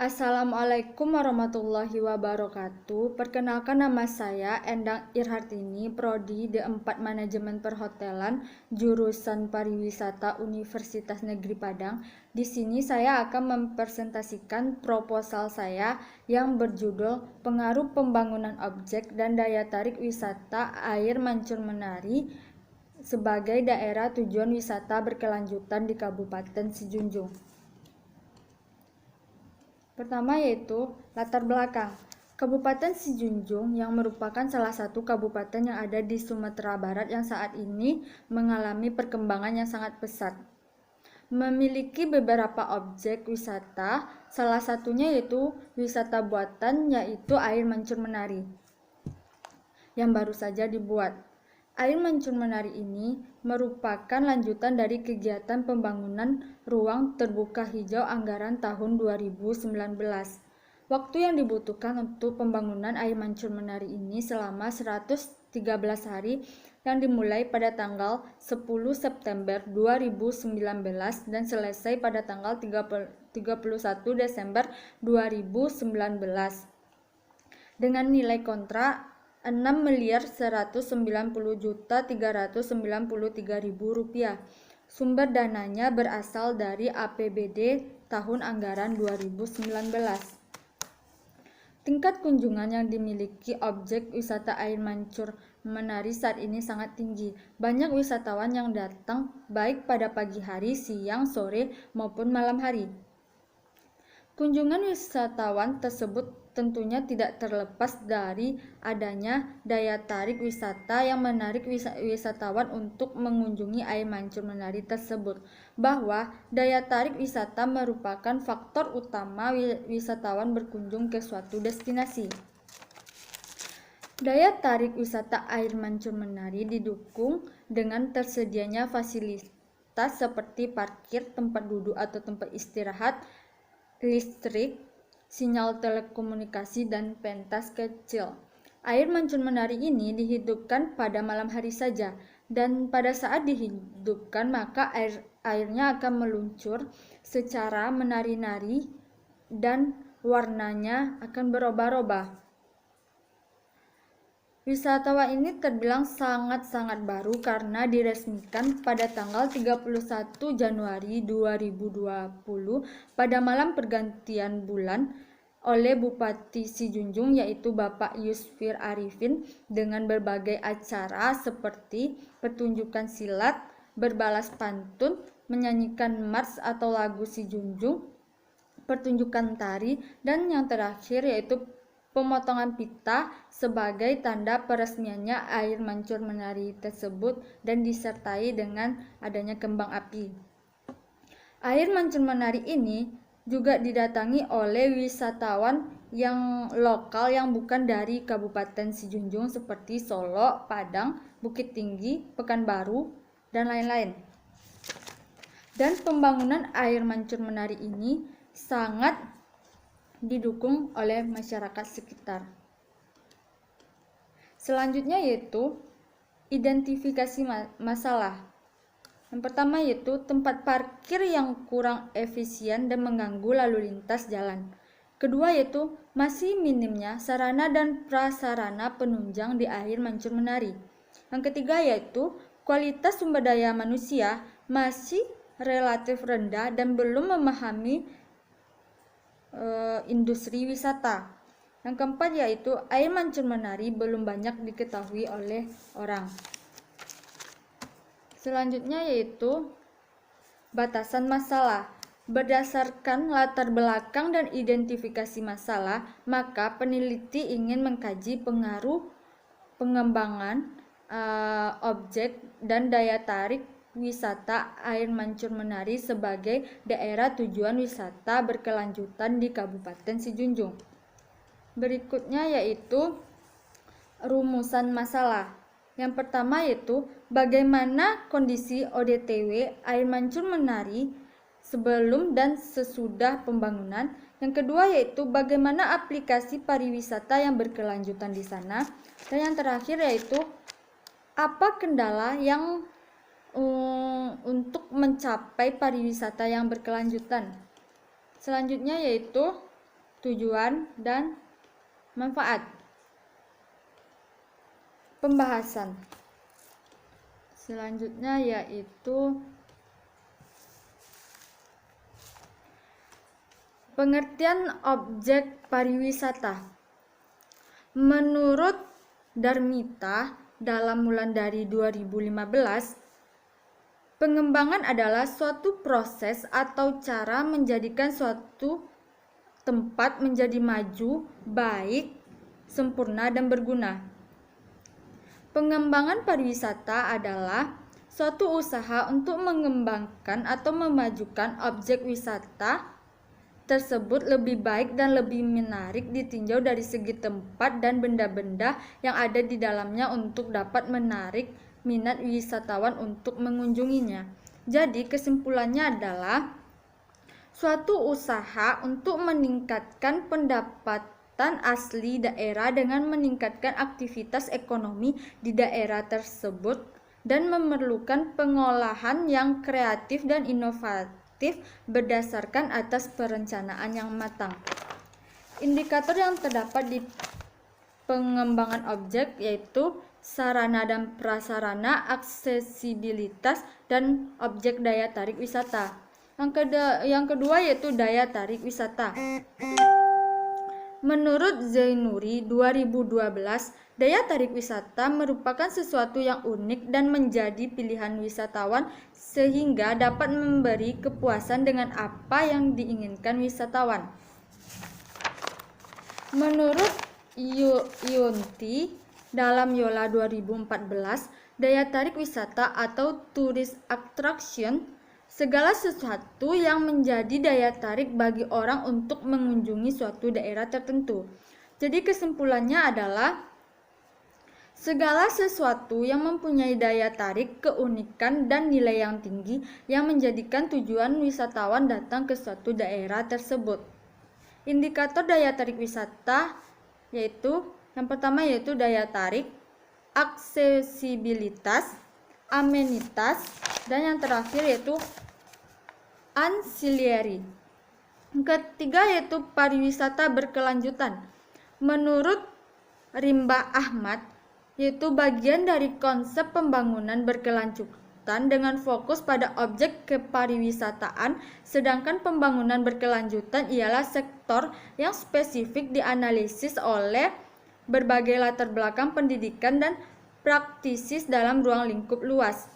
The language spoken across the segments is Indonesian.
Assalamualaikum warahmatullahi wabarakatuh. Perkenalkan, nama saya Endang Irhartini, Prodi D4 Manajemen Perhotelan, jurusan Pariwisata Universitas Negeri Padang. Di sini saya akan mempresentasikan proposal saya yang berjudul Pengaruh Pembangunan Objek dan Daya Tarik Wisata Air Mancur Menari sebagai daerah tujuan wisata berkelanjutan di Kabupaten Sijunjung. Pertama yaitu latar belakang. Kabupaten Sijunjung yang merupakan salah satu kabupaten yang ada di Sumatera Barat yang saat ini mengalami perkembangan yang sangat pesat. Memiliki beberapa objek wisata, salah satunya yaitu wisata buatan, yaitu air mancur menari yang baru saja dibuat. Air mancur menari ini merupakan lanjutan dari kegiatan pembangunan ruang terbuka hijau anggaran tahun 2019. Waktu yang dibutuhkan untuk pembangunan air mancur menari ini selama 113 hari yang dimulai pada tanggal 10 September 2019 dan selesai pada tanggal 31 Desember 2019 dengan nilai kontrak Rp6.190.393.000. Sumber dananya berasal dari APBD tahun anggaran 2019. Tingkat kunjungan yang dimiliki objek wisata air mancur menari saat ini sangat tinggi. Banyak wisatawan yang datang baik pada pagi hari, siang, sore, maupun malam hari. Kunjungan wisatawan tersebut tentunya tidak terlepas dari adanya daya tarik wisata yang menarik wisatawan untuk mengunjungi air mancur menari tersebut. Bahwa daya tarik wisata merupakan faktor utama wisatawan berkunjung ke suatu destinasi. Daya tarik wisata air mancur menari didukung dengan tersedianya fasilitas seperti parkir, tempat duduk atau tempat istirahat, listrik, sinyal telekomunikasi, dan pentas kecil. Air mancur menari ini dihidupkan pada malam hari saja, dan pada saat dihidupkan maka airnya akan meluncur secara menari-nari dan warnanya akan berubah-ubah. Wisatawan ini terbilang sangat-sangat baru karena diresmikan pada tanggal 31 Januari 2020 pada malam pergantian bulan oleh Bupati Sijunjung, yaitu Bapak Yusfir Arifin, dengan berbagai acara seperti pertunjukan silat, berbalas pantun, menyanyikan mars atau lagu Sijunjung, pertunjukan tari, dan yang terakhir yaitu pemotongan pita sebagai tanda peresmiannya air mancur menari tersebut dan disertai dengan adanya kembang api. Air mancur menari ini juga didatangi oleh wisatawan yang lokal yang bukan dari Kabupaten Sijunjung seperti Solo, Padang, Bukit Tinggi, Pekanbaru, dan lain-lain. Dan pembangunan air mancur menari ini sangat didukung oleh masyarakat sekitar. Selanjutnya yaitu identifikasi masalah. Yang pertama yaitu tempat parkir yang kurang efisien dan mengganggu lalu lintas jalan. Kedua yaitu masih minimnya sarana dan prasarana penunjang di air mancur menari. Yang ketiga yaitu kualitas sumber daya manusia masih relatif rendah dan belum memahami industri wisata. Yang keempat yaitu air mancur menari belum banyak diketahui oleh orang. Selanjutnya yaitu batasan masalah. Berdasarkan latar belakang dan identifikasi masalah, maka peneliti ingin mengkaji pengaruh pengembangan objek dan daya tarik wisata air mancur menari sebagai daerah tujuan wisata berkelanjutan di Kabupaten Sijunjung. Berikutnya yaitu rumusan masalah. Yang pertama yaitu bagaimana kondisi ODTW air mancur menari sebelum dan sesudah pembangunan. Yang kedua yaitu bagaimana aplikasi pariwisata yang berkelanjutan di sana. Dan yang terakhir yaitu apa kendala yang untuk mencapai pariwisata yang berkelanjutan. Selanjutnya yaitu tujuan, dan manfaat. Pembahasan selanjutnya yaitu pengertian objek pariwisata. Menurut Darmita dalam Wulandari 2015, pengembangan adalah suatu proses atau cara menjadikan suatu tempat menjadi maju, baik, sempurna, dan berguna. Pengembangan pariwisata adalah suatu usaha untuk mengembangkan atau memajukan objek wisata tersebut lebih baik dan lebih menarik ditinjau dari segi tempat dan benda-benda yang ada di dalamnya untuk dapat menarik minat wisatawan untuk mengunjunginya. Jadi kesimpulannya adalah suatu usaha untuk meningkatkan pendapatan asli daerah dengan meningkatkan aktivitas ekonomi di daerah tersebut dan memerlukan pengolahan yang kreatif dan inovatif berdasarkan atas perencanaan yang matang. Indikator yang terdapat di pengembangan objek yaitu sarana dan prasarana, aksesibilitas, dan objek daya tarik wisata. Yang kedua yaitu daya tarik wisata. Menurut Zainuri 2012, daya tarik wisata merupakan sesuatu yang unik dan menjadi pilihan wisatawan sehingga dapat memberi kepuasan dengan apa yang diinginkan wisatawan. Menurut Yunti dalam Yola 2014, daya tarik wisata atau tourist attraction segala sesuatu yang menjadi daya tarik bagi orang untuk mengunjungi suatu daerah tertentu. Jadi kesimpulannya adalah segala sesuatu yang mempunyai daya tarik, keunikan, dan nilai yang tinggi yang menjadikan tujuan wisatawan datang ke suatu daerah tersebut. Indikator daya tarik wisata yaitu yang pertama yaitu daya tarik, aksesibilitas, amenitas, dan yang terakhir yaitu ancillary. Ketiga yaitu pariwisata berkelanjutan. Menurut Rimba Ahmad, yaitu bagian dari konsep pembangunan berkelanjutan dengan fokus pada objek kepariwisataan, sedangkan pembangunan berkelanjutan ialah sektor yang spesifik dianalisis oleh berbagai latar belakang pendidikan dan praktisis dalam ruang lingkup luas.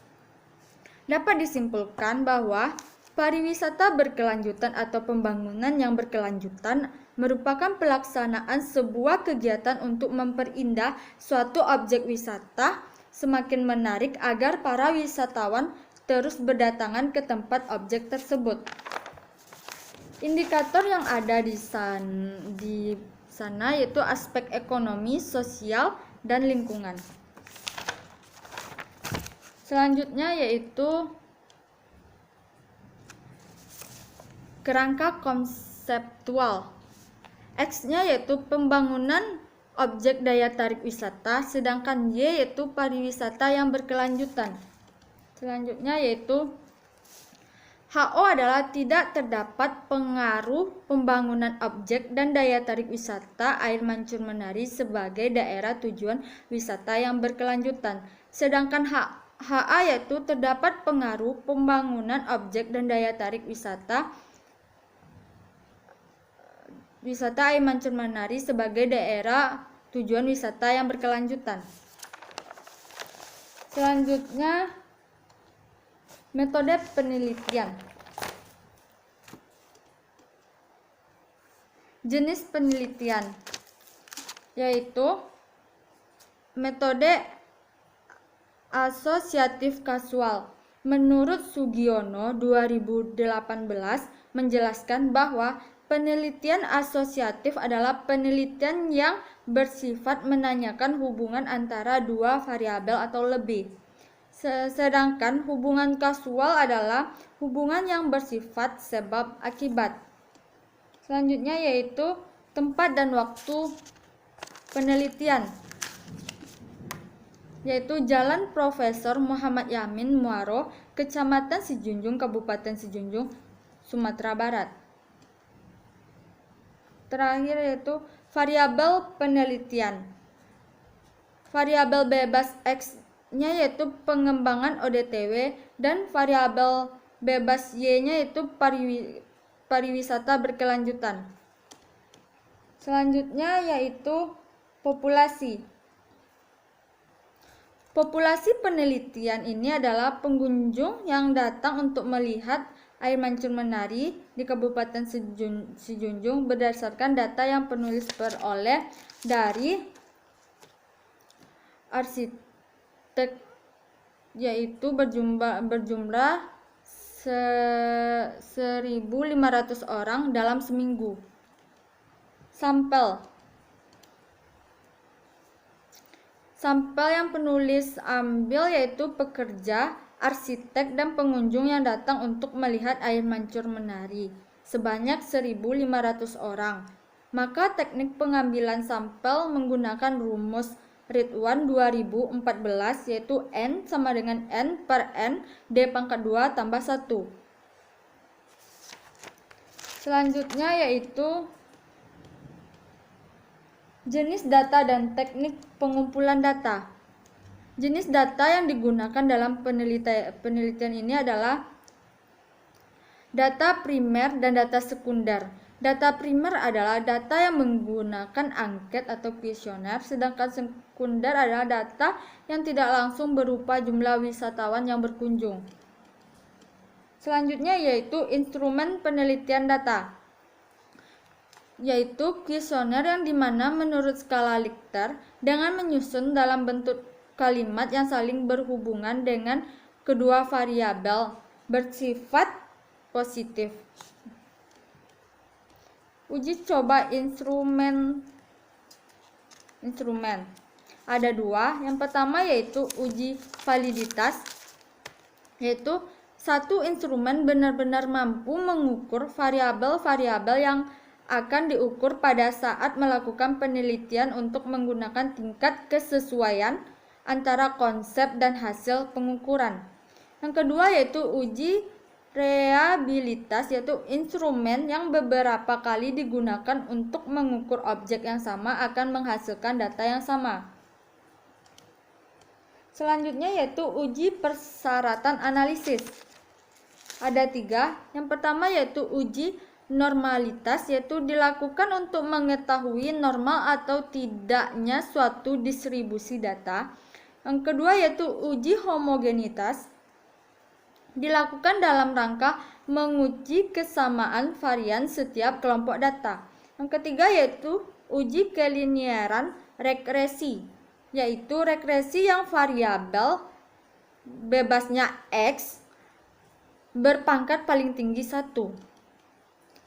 Dapat disimpulkan bahwa pariwisata berkelanjutan atau pembangunan yang berkelanjutan merupakan pelaksanaan sebuah kegiatan untuk memperindah suatu objek wisata semakin menarik agar para wisatawan terus berdatangan ke tempat objek tersebut. Indikator yang ada di sana yaitu aspek ekonomi, sosial, dan lingkungan. Selanjutnya yaitu kerangka konseptual. X-nya yaitu pembangunan objek daya tarik wisata, sedangkan Y yaitu pariwisata yang berkelanjutan. Selanjutnya yaitu HO adalah tidak terdapat pengaruh pembangunan objek dan daya tarik wisata air mancur menari sebagai daerah tujuan wisata yang berkelanjutan. Sedangkan HA yaitu terdapat pengaruh pembangunan objek dan daya tarik wisata air mancur menari sebagai daerah tujuan wisata yang berkelanjutan. Selanjutnya metode penelitian. Jenis penelitian yaitu metode asosiatif kasual. Menurut Sugiono 2018 menjelaskan bahwa penelitian asosiatif adalah penelitian yang bersifat menanyakan hubungan antara dua variabel atau lebih. Sedangkan hubungan kasual adalah hubungan yang bersifat sebab akibat. Selanjutnya yaitu tempat dan waktu penelitian, yaitu Jalan Profesor Muhammad Yamin Muaro, Kecamatan Sijunjung, Kabupaten Sijunjung, Sumatera Barat. terakhir yaitu variabel penelitian. Variabel bebas X-nya yaitu pengembangan ODTW dan variabel bebas Y-nya yaitu pariwisata berkelanjutan. Selanjutnya yaitu populasi. Populasi penelitian ini adalah pengunjung yang datang untuk melihat air mancur menari di Kabupaten Sijunjung berdasarkan data yang penulis peroleh dari arsitek, yaitu berjumlah 1.500 orang dalam seminggu. Sampel yang penulis ambil yaitu pekerja, arsitek, dan pengunjung yang datang untuk melihat air mancur menari sebanyak 1.500 orang. Maka teknik pengambilan sampel menggunakan rumus Ridwan 2014 yaitu N sama dengan N per N D pangkat 2 tambah 1. Selanjutnya yaitu jenis data dan teknik pengumpulan data. Jenis data yang digunakan dalam penelitian ini adalah data primer dan data sekunder. Data primer adalah data yang menggunakan angket atau kuesioner, sedangkan sekunder adalah data yang tidak langsung berupa jumlah wisatawan yang berkunjung. Selanjutnya yaitu instrumen penelitian data, yaitu kuesioner yang dimana menurut skala Likert dengan menyusun dalam bentuk kalimat yang saling berhubungan dengan kedua variabel bersifat positif. Uji coba instrumen ada dua. Yang pertama yaitu uji validitas, yaitu satu instrumen benar-benar mampu mengukur variabel-variabel yang akan diukur pada saat melakukan penelitian untuk menggunakan tingkat kesesuaian antara konsep dan hasil pengukuran. Yang kedua yaitu uji reliabilitas, yaitu instrumen yang beberapa kali digunakan untuk mengukur objek yang sama akan menghasilkan data yang sama. Selanjutnya yaitu uji persyaratan analisis. Ada 3. Yang pertama yaitu uji normalitas, yaitu dilakukan untuk mengetahui normal atau tidaknya suatu distribusi data. Yang kedua yaitu uji homogenitas, dilakukan dalam rangka menguji kesamaan varian setiap kelompok data. Yang ketiga yaitu uji kelinieran regresi, yaitu regresi yang variabel bebasnya X berpangkat paling tinggi 1.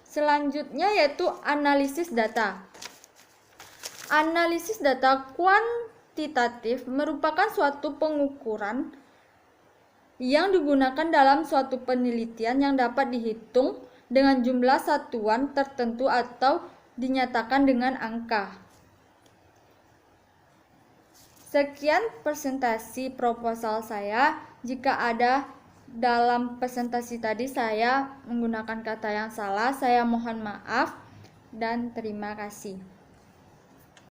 Selanjutnya yaitu analisis data. Analisis data kuantitatif merupakan suatu pengukuran yang digunakan dalam suatu penelitian yang dapat dihitung dengan jumlah satuan tertentu atau dinyatakan dengan angka. Sekian presentasi proposal saya. Jika ada dalam presentasi tadi saya menggunakan kata yang salah, saya mohon maaf dan terima kasih.